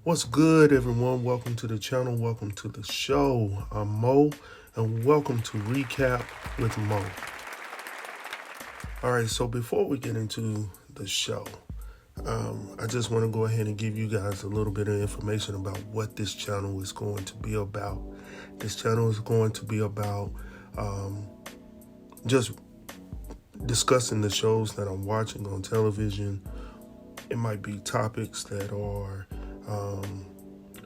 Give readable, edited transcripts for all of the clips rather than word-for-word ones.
What's good, everyone? Welcome to the channel. Welcome to the show. I'm Mo, and welcome to Recap with Mo. All right, so before we get into the show, I just want to go ahead and give you guys a little bit of information about what this channel is going to be about. This channel is going to be about just discussing the shows that I'm watching on television. It might be topics that are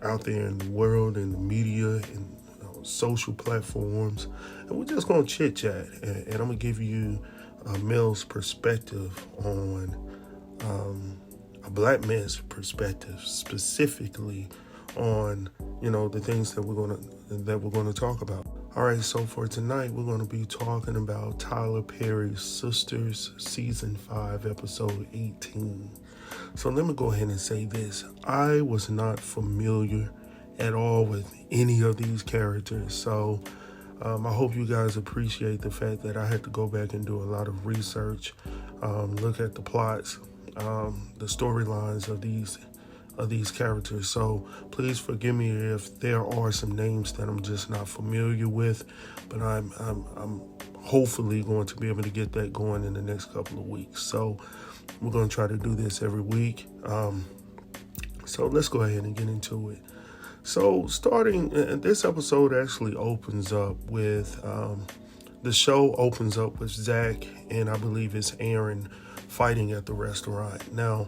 out there in the world, in the media, in social platforms, and we're just gonna chit chat. And I'm gonna give you a male's perspective on a black man's perspective, specifically on the things that we're gonna talk about. All right, so for tonight, we're gonna be talking about Tyler Perry's Sistas season 5, episode 18. So let me go ahead and say this. I was not familiar at all with any of these characters. So I hope you guys appreciate the fact that I had to go back and do a lot of research, look at the plots, the storylines of these characters. So please forgive me if there are some names that I'm just not familiar with, but I'm hopefully going to be able to get that going in the next couple of weeks. So we're going to try to do this every week. So let's go ahead and get into it. So starting, this episode actually opens up with, the show opens up with Zach and I believe it's Aaron fighting at the restaurant. Now,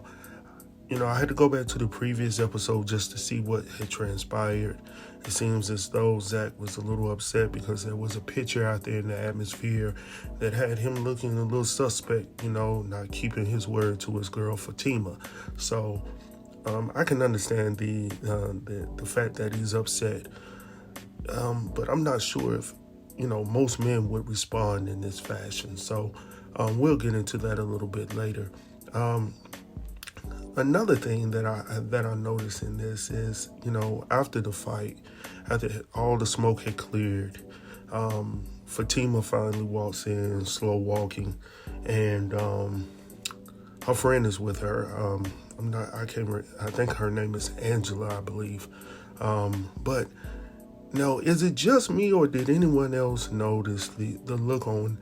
I had to go back to the previous episode just to see what had transpired. It seems as though Zach was a little upset because there was a picture out there in the atmosphere that had him looking a little suspect, not keeping his word to his girl Fatima. So I can understand the fact that he's upset, but I'm not sure if most men would respond in this fashion. So we'll get into that a little bit later. Another thing that I noticed in this is, after the fight, after all the smoke had cleared, Fatima finally walks in, slow walking, and her friend is with her. I think her name is Angela, I believe. But now, is it just me or did anyone else notice the look on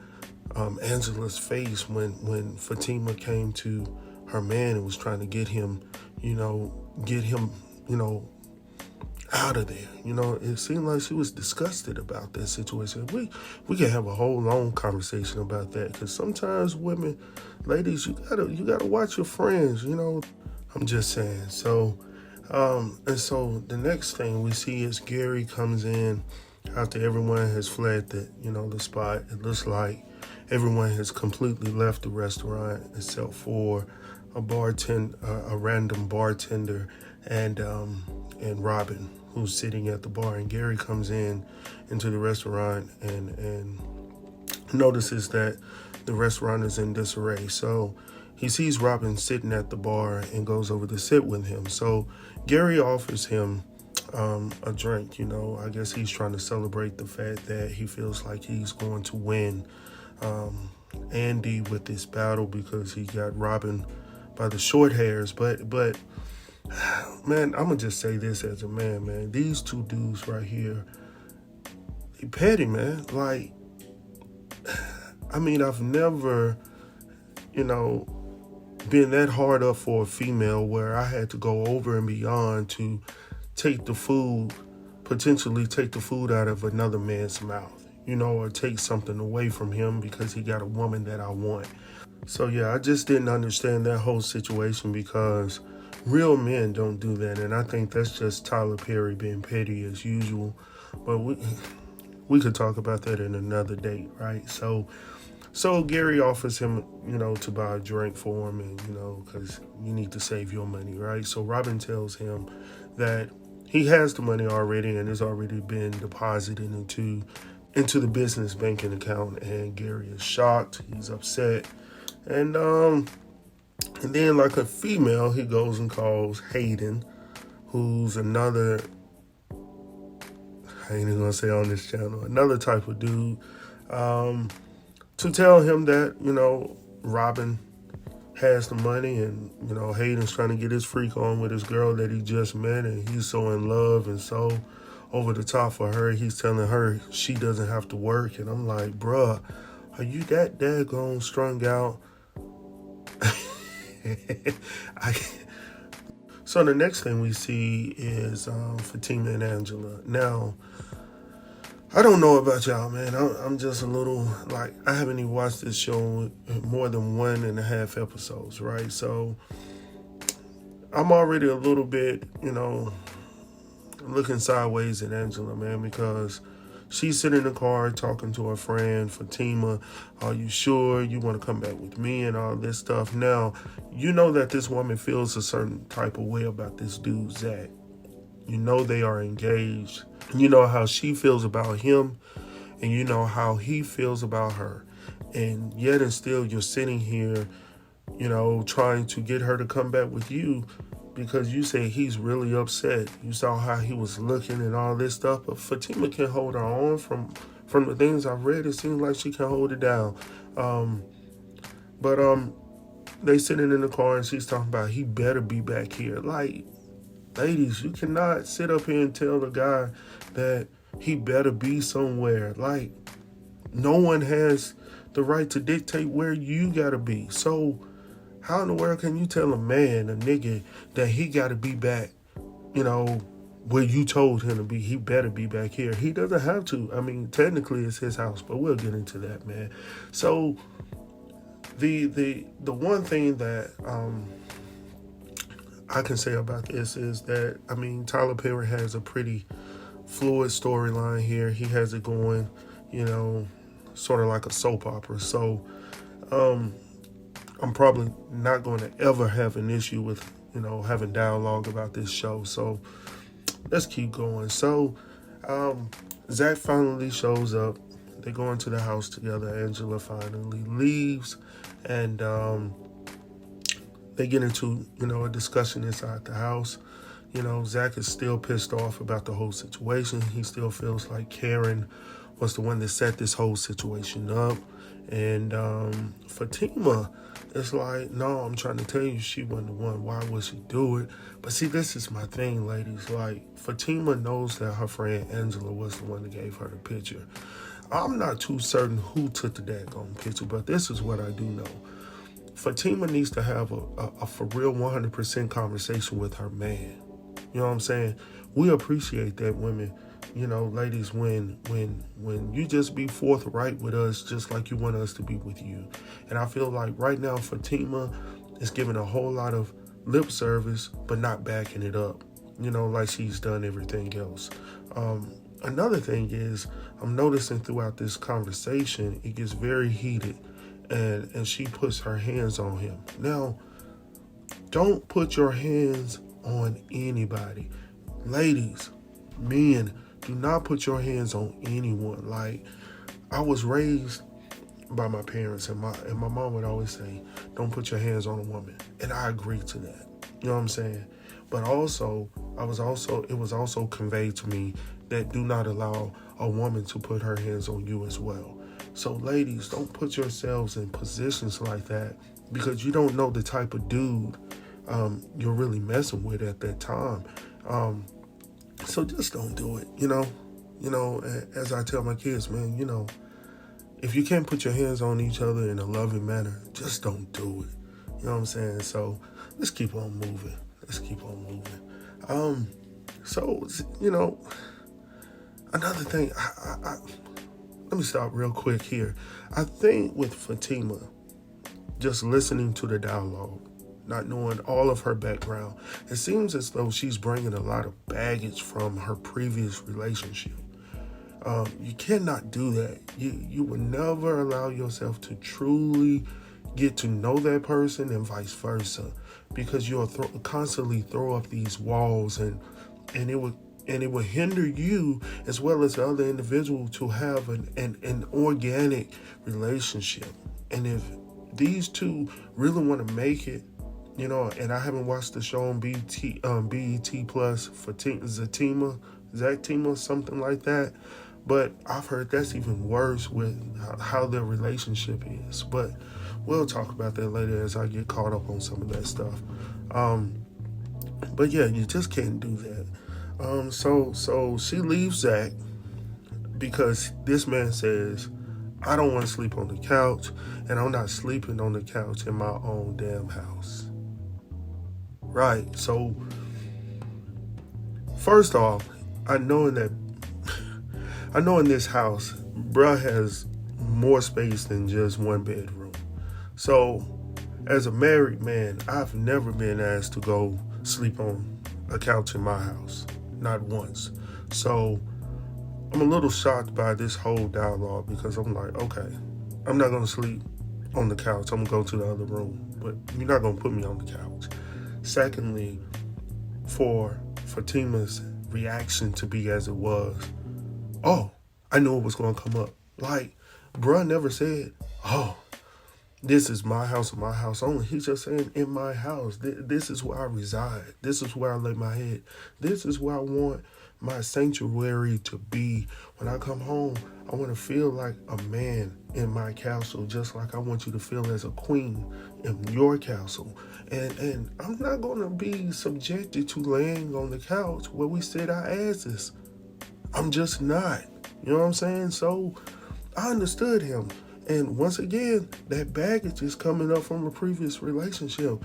Angela's face when Fatima came to her man and was trying to get him out of there? It seemed like she was disgusted about that situation. We can have a whole long conversation about that, because sometimes women, ladies, you gotta watch your friends. I'm just saying. So, and so the next thing we see is Gary comes in after everyone has fled the spot. It looks like everyone has completely left the restaurant except for a random bartender, and Robin, who's sitting at the bar. And Gary comes into the restaurant and notices that the restaurant is in disarray. So he sees Robin sitting at the bar and goes over to sit with him. So Gary offers him a drink. I guess he's trying to celebrate the fact that he feels like he's going to win Andi with this battle, because he got Robin by the short hairs. But man, I'm gonna just say this as a man. These two dudes right here, they petty, man. Like, I've never, been that hard up for a female where I had to go over and beyond to potentially take the food out of another man's mouth, or take something away from him because he got a woman that I want. So yeah, I just didn't understand that whole situation, because real men don't do that. And I think that's just Tyler Perry being petty as usual. But we could talk about that in another date, right? So Gary offers him, to buy a drink for him, and, because you need to save your money, right? So Robin tells him that he has the money already and it's already been deposited into the business banking account. And Gary is shocked. He's upset. And then, like a female, he goes and calls Hayden, who's another, I ain't even gonna say on this channel, another type of dude, to tell him that, Robin has the money, and Hayden's trying to get his freak on with his girl that he just met, and he's so in love and so over the top for her. He's telling her she doesn't have to work, and I'm like, bruh, are you that daggone strung out? So the next thing we see is Fatima and Angela. Now, I don't know about y'all, man. I'm just a little, like, I haven't even watched this show more than 1.5 episodes, right? So I'm already a little bit, looking sideways at Angela, man, because she's sitting in the car talking to her friend, Fatima. Are you sure you want to come back with me and all this stuff? Now, you know that this woman feels a certain type of way about this dude, Zach. You know they are engaged. You know how she feels about him, and you know how he feels about her. And yet and still you're sitting here, trying to get her to come back with you because you say he's really upset. You saw how he was looking and all this stuff. But Fatima can hold her own. From the things I've read, it seems like she can hold it down. But they sitting in the car and she's talking about he better be back here. Like, ladies, you cannot sit up here and tell the guy that he better be somewhere. Like, no one has the right to dictate where you gotta be. So how in the world can you tell a man, a nigga, that he gotta be back, where you told him to be? He better be back here. He doesn't have to. I mean, technically it's his house, but we'll get into that, man. So the one thing that I can say about this is that, Tyler Perry has a pretty fluid storyline here. He has it going, sort of like a soap opera. So I'm probably not going to ever have an issue with, having dialogue about this show. So let's keep going. So Zach finally shows up. They go into the house together. Angela finally leaves, and they get into, a discussion inside the house. Zach is still pissed off about the whole situation. He still feels like Karen was the one that set this whole situation up. And Fatima is like, no, I'm trying to tell you she wasn't the one. Why would she do it? But see, this is my thing, ladies. Like, Fatima knows that her friend Angela was the one that gave her the picture. I'm not too certain who took the daggone picture, but this is what I do know. Fatima needs to have a for real 100% conversation with her man. You know what I'm saying? We appreciate that, women. Ladies, when you just be forthright with us, just like you want us to be with you. And I feel like right now Fatima is giving a whole lot of lip service, but not backing it up, like she's done everything else. Another thing is, I'm noticing throughout this conversation, it gets very heated, and she puts her hands on him. Now, don't put your hands on anybody. Ladies, men, do not put your hands on anyone. Like, I was raised by my parents, and my mom would always say, don't put your hands on a woman. And I agree to that. You know what I'm saying? But also, it was also conveyed to me that do not allow a woman to put her hands on you as well. So ladies, don't put yourselves in positions like that, because you don't know the type of dude you're really messing with at that time. So just don't do it, as I tell my kids, man, if you can't put your hands on each other in a loving manner, just don't do it. You know what I'm saying? So let's keep on moving. So, another thing, let me stop real quick here. I think with Fatima, just listening to the dialogue, not knowing all of her background, it seems as though she's bringing a lot of baggage from her previous relationship. You cannot do that. You will never allow yourself to truly get to know that person, and vice versa, because you'll constantly throw up these walls, and it will hinder you as well as the other individual to have an organic relationship. And if these two really want to make it, and I haven't watched the show on BET Plus for Zactima, something like that. But I've heard that's even worse with how their relationship is. But we'll talk about that later as I get caught up on some of that stuff. But yeah, you just can't do that. So she leaves Zach because this man says, I don't want to sleep on the couch, and I'm not sleeping on the couch in my own damn house. Right. So first off, I know in this house, bruh has more space than just one bedroom. So as a married man, I've never been asked to go sleep on a couch in my house. Not once. So I'm a little shocked by this whole dialogue because I'm like, okay, I'm not going to sleep on the couch. I'm going to go to the other room. But you're not going to put me on the couch. Secondly, for Fatima's reaction to be as it was, oh, I knew it was going to come up. Like, bruh never said, oh, this is my house and my house only. He's just saying, in my house, this is where I reside. This is where I lay my head. This is where I want my sanctuary to be. When I come home, I want to feel like a man in my castle, just like I want you to feel as a queen in your castle. And I'm not going to be subjected to laying on the couch where we sit our asses. I'm just not. You know what I'm saying? So I understood him. And once again, that baggage is coming up from a previous relationship.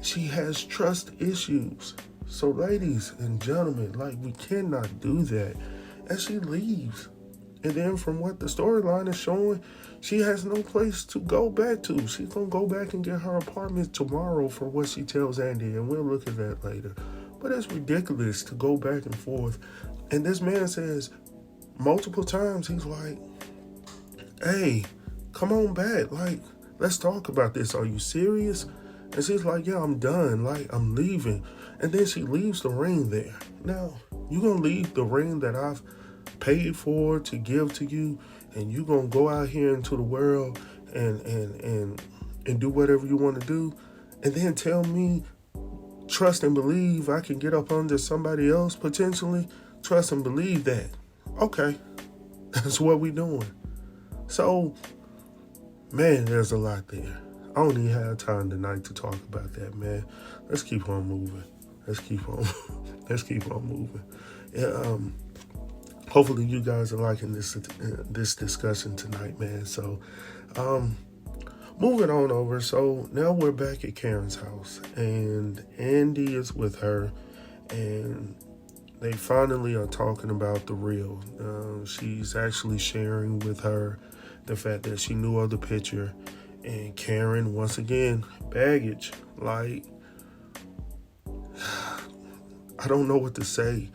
She has trust issues. So ladies and gentlemen, like, we cannot do that. And she leaves. And then from what the storyline is showing, she has no place to go back to. She's going to go back and get her apartment tomorrow from what she tells Andi. And we'll look at that later. But it's ridiculous to go back and forth. And this man says multiple times, he's like, hey, come on back. Like, let's talk about this. Are you serious? And she's like, yeah, I'm done. Like, I'm leaving. And then she leaves the ring there. Now, you going to leave the ring that I've paid for to give to you, and you going to go out here into the world and do whatever you want to do, and then tell me, trust and believe I can get up under somebody else potentially? Trust and believe that. Okay, that's what we doing. So, man, there's a lot there. I don't even have time tonight to talk about that, man. Let's keep on moving. Let's keep on moving. Yeah, hopefully you guys are liking this discussion tonight, man. So, moving on over. So now we're back at Karen's house, and Andi is with her, and they finally are talking about the real. She's actually sharing with her the fact that she knew of the picture, and Karen, once again, baggage. Like, I don't know what to say.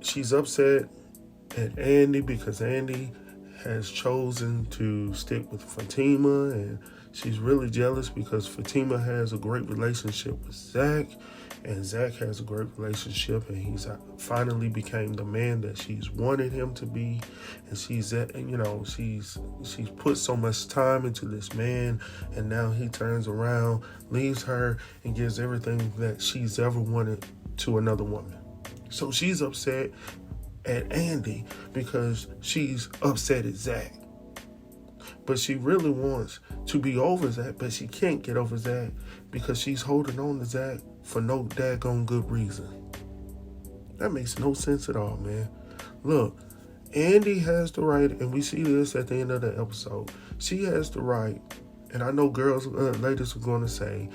She's upset at Andi because Andi has chosen to stick with Fatima, and she's really jealous because Fatima has a great relationship with Zach, and Zach has a great relationship, and he's finally became the man that she's wanted him to be. And she's put so much time into this man, and now he turns around, leaves her, and gives everything that she's ever wanted to another woman. So she's upset at Andi because she's upset at Zach. But she really wants to be over Zach, but she can't get over Zach because she's holding on to Zach for no daggone good reason. That makes no sense at all, man. Look, Andi has the right, and we see this at the end of the episode. She has the right, and I know ladies are going to say,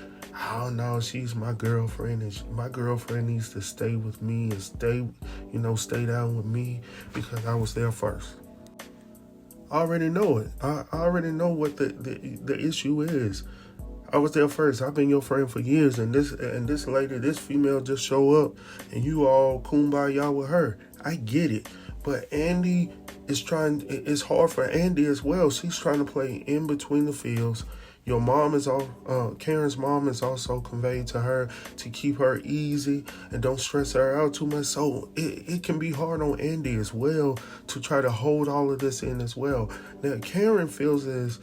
oh no, she's my girlfriend, and my girlfriend needs to stay with me and stay down with me because I was there first. I already know it. I already know what the issue is. I was there first. I've been your friend for years, and this lady, this female just show up, and you all kumbaya with her. I get it, but Andi is trying. It's hard for Andi as well. She's trying to play in between the fields. Your mom is Karen's mom is also conveyed to her to keep her easy and don't stress her out too much. So it can be hard on Andi as well to try to hold all of this in as well. Now Karen feels as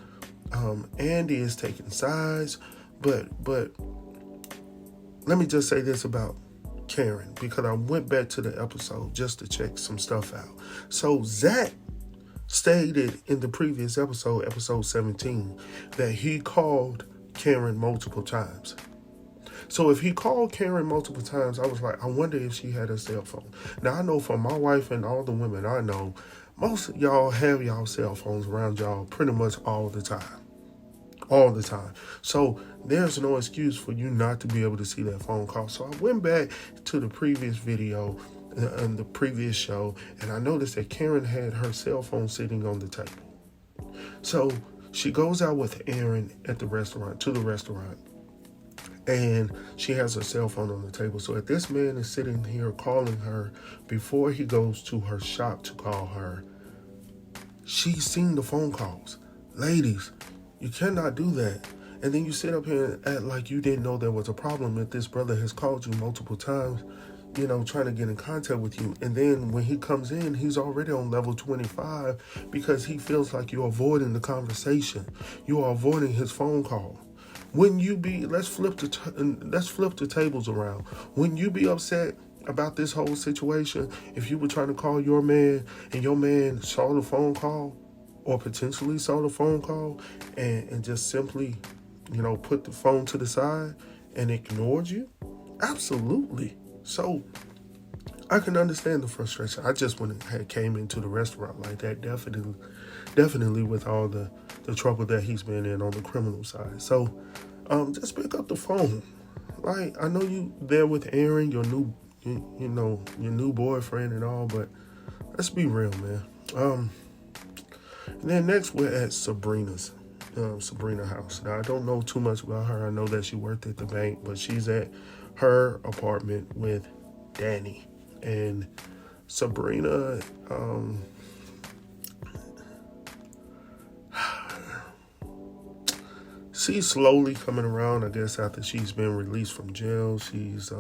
Andi is taking sides, but let me just say this about Karen, because I went back to the episode just to check some stuff out. So Zach stated in the previous episode, episode 17, that he called Karen multiple times. So if he called Karen multiple times, I was like, I wonder if she had a cell phone. Now, I know from my wife and all the women I know, most of y'all have y'all cell phones around y'all pretty much all the time. All the time. So there's no excuse for you not to be able to see that phone call. So I went back to the previous video and the previous show, and I noticed that Karen had her cell phone sitting on the table. So she goes out with Aaron at the restaurant, and she has her cell phone on the table. So if this man is sitting here calling her before he goes to her shop to call her, she's seen the phone calls. Ladies, you cannot do that. And then you sit up here and act like you didn't know there was a problem if this brother has called you multiple times, trying to get in contact with you. And then when he comes in, he's already on level 25 because he feels like you're avoiding the conversation. You are avoiding his phone call. Wouldn't you be, let's flip the tables around. Wouldn't you be upset about this whole situation if you were trying to call your man and your man saw the phone call or potentially saw the phone call and just simply, put the phone to the side and ignored you? Absolutely. So I can understand the frustration. I just came into the restaurant like that, definitely with all the trouble that he's been in on the criminal side. So just pick up the phone. Right? I know you there with Aaron, your new boyfriend and all, but let's be real, man. And then next we're at Sabrina house. Now I don't know too much about her. I know that she worked at the bank, but she's at her apartment with Danny. And Sabrina, she's slowly coming around, I guess, after she's been released from jail. She's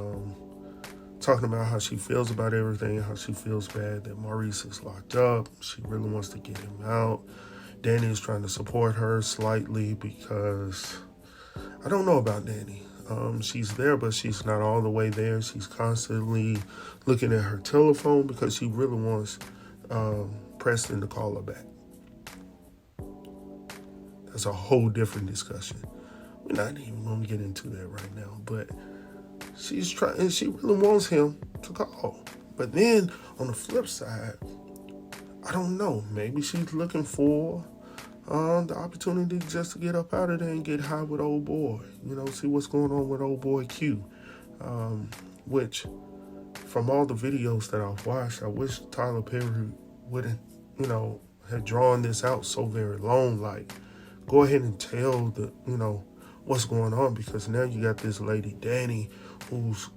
talking about how she feels about everything, how she feels bad that Maurice is locked up. She really wants to get him out. Danny is trying to support her slightly because I don't know about Danny. She's there, but she's not all the way there. She's constantly looking at her telephone because she really wants Preston to call her back. That's a whole different discussion. We're not even going to get into that right now, but she's trying, and she really wants him to call. But then on the flip side, I don't know. Maybe she's looking for the opportunity just to get up out of there and get high with old boy. See what's going on with old boy Q. Which, from all the videos that I've watched, I wish Tyler Perry wouldn't, have drawn this out so very long. Like, go ahead and tell what's going on, because now you got this lady, Danny, who's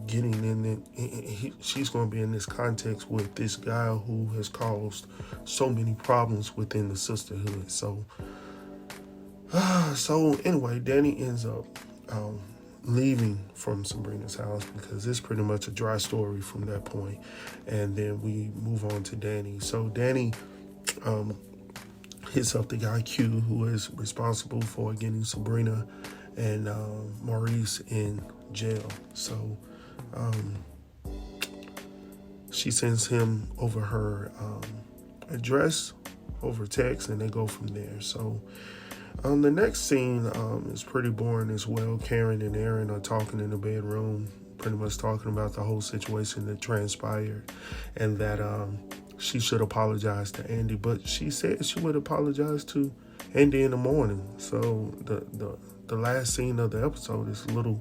getting in it. She's going to be in this context with this guy who has caused so many problems within the sisterhood. So anyway, Danny ends up leaving from Sabrina's house because it's pretty much a dry story from that point. And then we move on to Danny. So Danny hits up the guy Q, who is responsible for getting Sabrina and Maurice in jail. So she sends him over her address over text, and they go from there. So the next scene is pretty boring as well. Karen and Aaron are talking in the bedroom, pretty much talking about the whole situation that transpired, and that she should apologize to Andi, but she said she would apologize to Andi in the morning. So the last scene of the episode is a little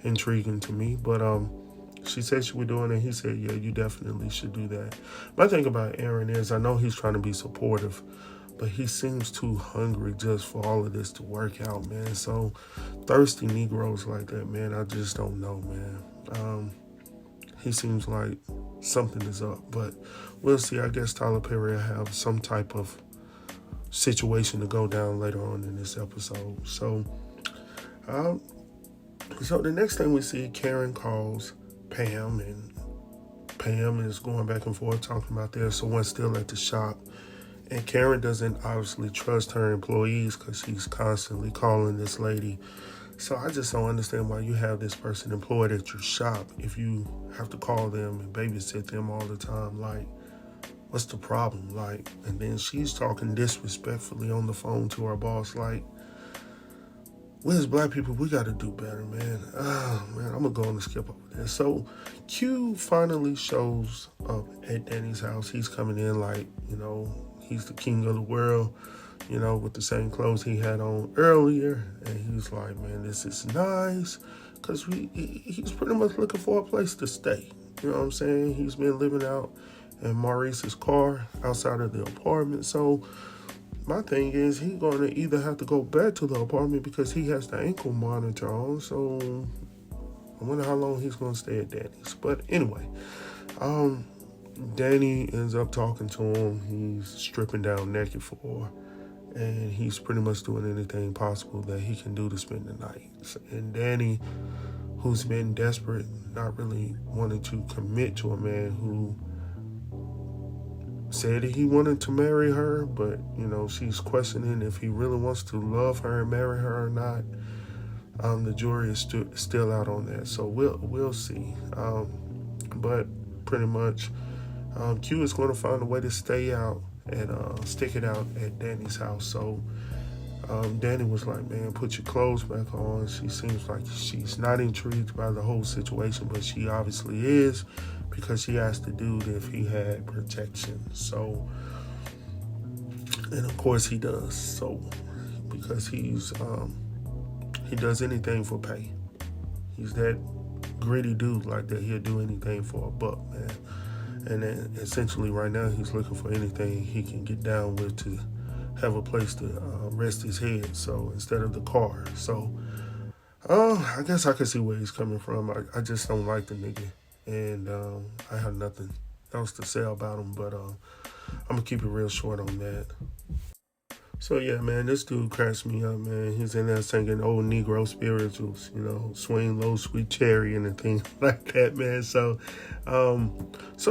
intriguing to me, but she said she would do it, and he said, yeah, you definitely should do that. My thing about Aaron is, I know he's trying to be supportive, but he seems too hungry just for all of this to work out, man. So thirsty Negroes like that, man, I just don't know, man. He seems like something is up, but we'll see. I guess Tyler Perry will have some type of situation to go down later on in this episode. So the next thing we see, Karen calls Pam, and Pam is going back and forth talking about there's someone still at the shop. And Karen doesn't obviously trust her employees because she's constantly calling this lady So I just don't understand why you have this person employed at your shop if you have to call them and babysit them all the time. Like, what's the problem? Like, and then she's talking disrespectfully on the phone to our boss. Like, we as black people, we got to do better, man. Oh, man, I'm going to go on and skip over this. So Q finally shows up at Danny's house. He's coming in like, he's the king of the world, with the same clothes he had on earlier. And he's like, man, this is nice. Because he's pretty much looking for a place to stay. You know what I'm saying? He's been living out in Maurice's car outside of the apartment. So my thing is, he's going to either have to go back to the apartment because he has the ankle monitor on. So I wonder how long he's going to stay at Danny's. But anyway, Danny ends up talking to him. He's stripping down naked for her. And he's pretty much doing anything possible that he can do to spend the night. And Danny, who's been desperate, not really wanting to commit to a man who said that he wanted to marry her, but she's questioning if he really wants to love her and marry her or not. The jury is still out on that, so we'll see. But pretty much, Q is going to find a way to stay out and stick it out at Danny's house. So Danny was like, man, put your clothes back on. She seems like she's not intrigued by the whole situation, but she obviously is, because she asked the dude if he had protection. So, and of course he does. So, because he does anything for pay. He's that gritty dude like that. He'll do anything for a buck, man. And then essentially right now he's looking for anything he can get down with to have a place to rest his head. So instead of the car. So, I guess I can see where he's coming from. I just don't like the nigga. And I have nothing else to say about him, but I'm going to keep it real short on that. So, yeah, man, this dude cracks me up, man. He's in there singing old Negro spirituals, swing low, sweet cherry and things like that, man. So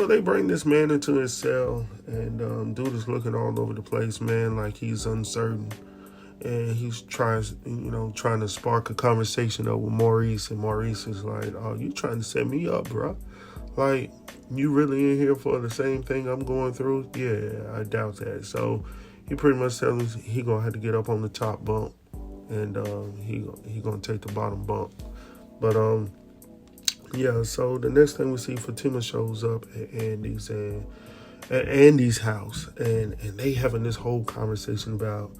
they bring this man into his cell, and dude is looking all over the place, man, like he's uncertain. And he's trying to spark a conversation up with Maurice. And Maurice is like, oh, you trying to set me up, bro? Like, you really in here for the same thing I'm going through? Yeah, I doubt that. So he pretty much tells him he going to have to get up on the top bunk. And he going to take the bottom bunk. But, yeah, so the next thing we see, Fatima shows up at Andy's house. And they having this whole conversation about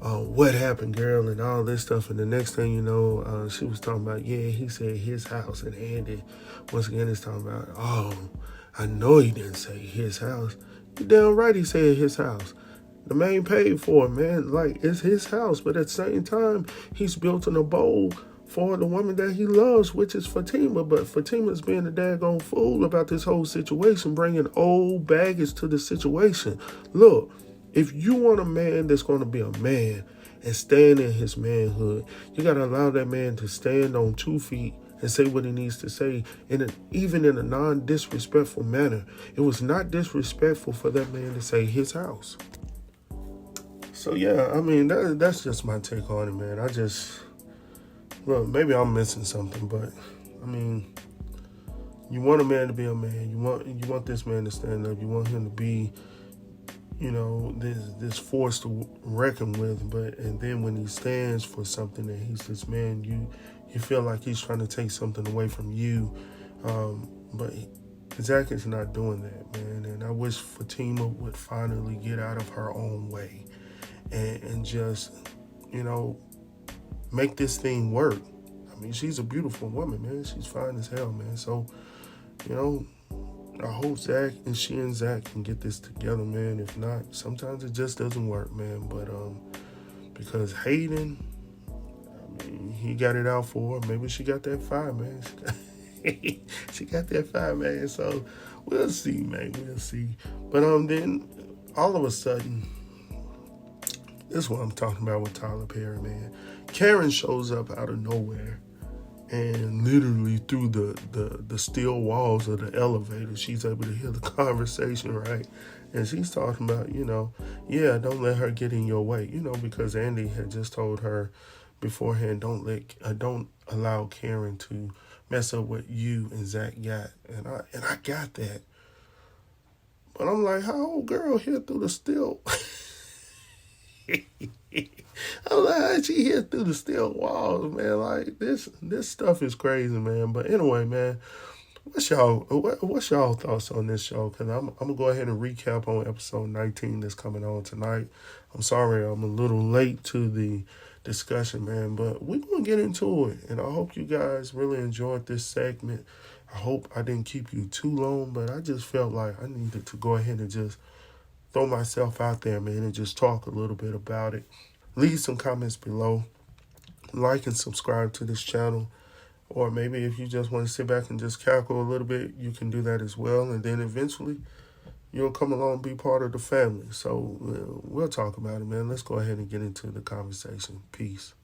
what happened, girl, and all this stuff. And the next thing you know, she was talking about, yeah, he said his house. And Andy, once again, is talking about, oh, I know he didn't say his house. You damn right he said his house. The man paid for it, man. Like, it's his house. But at the same time, he's built an abode for the woman that he loves, which is Fatima. But Fatima's being a daggone fool about this whole situation, bringing old baggage to the situation. Look, if you want a man that's going to be a man and stand in his manhood, you got to allow that man to stand on 2 feet and say what he needs to say, even in a non-disrespectful manner. It was not disrespectful for that man to say his house. So, yeah, I mean, that's just my take on it, man. Well, maybe I'm missing something, but, I mean, you want a man to be a man. You want this man to stand up. You want him to be, this force to reckon with. And then when he stands for something and he's this man, you feel like he's trying to take something away from you. But Zach is not doing that, man. And I wish Fatima would finally get out of her own way and just, make this thing work. I mean, she's a beautiful woman, man. She's fine as hell, man. So, I hope Zach and Zach can get this together, man. If not, sometimes it just doesn't work, man. But because Hayden, I mean, he got it out for her. Maybe she got that fire, man. She got that fire, man. So we'll see, man. We'll see. But then all of a sudden, this is what I'm talking about with Tyler Perry, man. Karen shows up out of nowhere. And literally through the steel walls of the elevator, she's able to hear the conversation, right? And she's talking about, don't let her get in your way, because Andi had just told her beforehand. Don't allow Karen to mess up what you and Zach got. And I got that. But I'm like, how old girl hit through the steel? I'm like, how she hit through the steel walls, man? Like this stuff is crazy, man. But anyway, man, what's y'all thoughts on this show? Cause I'm gonna go ahead and recap on episode 19 that's coming on tonight. I'm sorry I'm a little late to the discussion, man, but we're gonna get into it, and I hope you guys really enjoyed this segment. I hope I didn't keep you too long, but I just felt like I needed to go ahead and just throw myself out there, man, and just talk a little bit about it. Leave some comments below. Like and subscribe to this channel. Or maybe if you just want to sit back and just cackle a little bit, you can do that as well. And then eventually, you'll come along and be part of the family. So we'll talk about it, man. Let's go ahead and get into the conversation. Peace.